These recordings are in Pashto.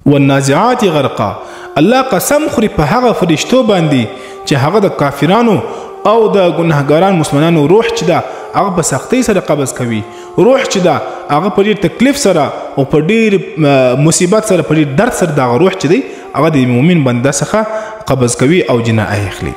والنازعات غرقا الله قسم خوري په هغه فرشتو باندې چې هغه د کافرانو او د ګناهګاران مسلمانانو روح چې دا هغه په سختۍ سره قبض کوي، روح چې دا هغه په ډېر تکلیف سره او په ډېر مصیبت سره په ډېر درد سره دا روح چې دی هغه د مؤمن بنده څخه قبض کوي او جناه اخلي.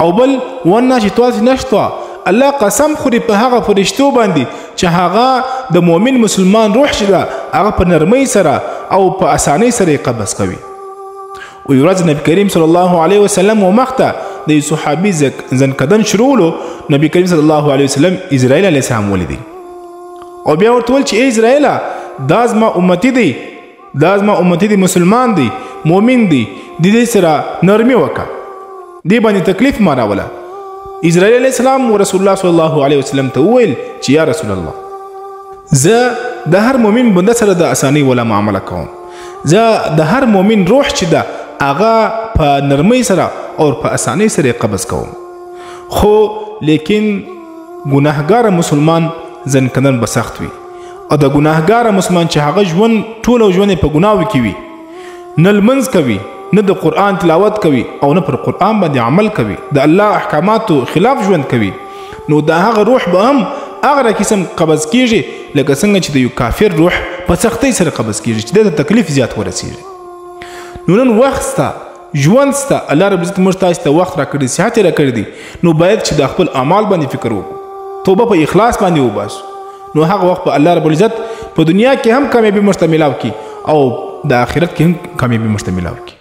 او بل والناشطات نشطا الله قسم خوري په هغه فرشتو باندې چې هغه د مؤمن مسلمان روح چې دا هغه په نرمۍ سره او په اسانۍ سره قبض کوي. و یورز نبی کریم صلی الله علیه وسلم ومخته د صحابي زنکدن شروعلو نبی کریم صلی الله علیه وسلم اسرائیل علیه السلام ولیدي او بیا ورته ویل چې ای اسرائیل دا زما امتی دی، دا زما امتی دی، مسلمان دی، مؤمن دی، د دې سره نرمي وکړه، دې باندې تکلیف ما راوله. اسرائیل علیه السلام و رسول الله صلی الله علیه وسلم ته وویل چې یا رسول الله زه د هر مؤمن بنده سره د اسانۍ ولا معامله کوم، زه د هر مؤمن روح چې ده هغه په نرمۍ سره او په اسانۍ سره قبض کوم، خو لیکن ګناهګار مسلمان ځنکدن به سخت وي او د ګناهګار مسلمان چې هغه ژوند ټوله ژوند په ګناو کې وي، نه لمونځ کوي، نه د قرآن تلاوت کوي او نه پر قرآن باندې عمل کوي، د الله احکاماتو خلاف ژوند کوي، نو دا هغه روح به هم هغه قسم قبض کیږي لکه څنګه چې د یو کافر روح په سختۍ سره قبض کیږي چې د تکلیف زیات ورسیږي. نو نن وخت ستا، ژوند ستا، الله رب عزت موږ تاسو ته وخت راکړی، صحت یې راکړی دی، نو باید چې د خپل اعمال باندې فکر وکړو، توبه په اخلاص باندې وباسو، نو هغه وخت په الله رب العزت په دنیا کې هم کامیابي موږ ته ملاو کړي او د آخرت کې هم کامیابي موږ ته ملاو کړي.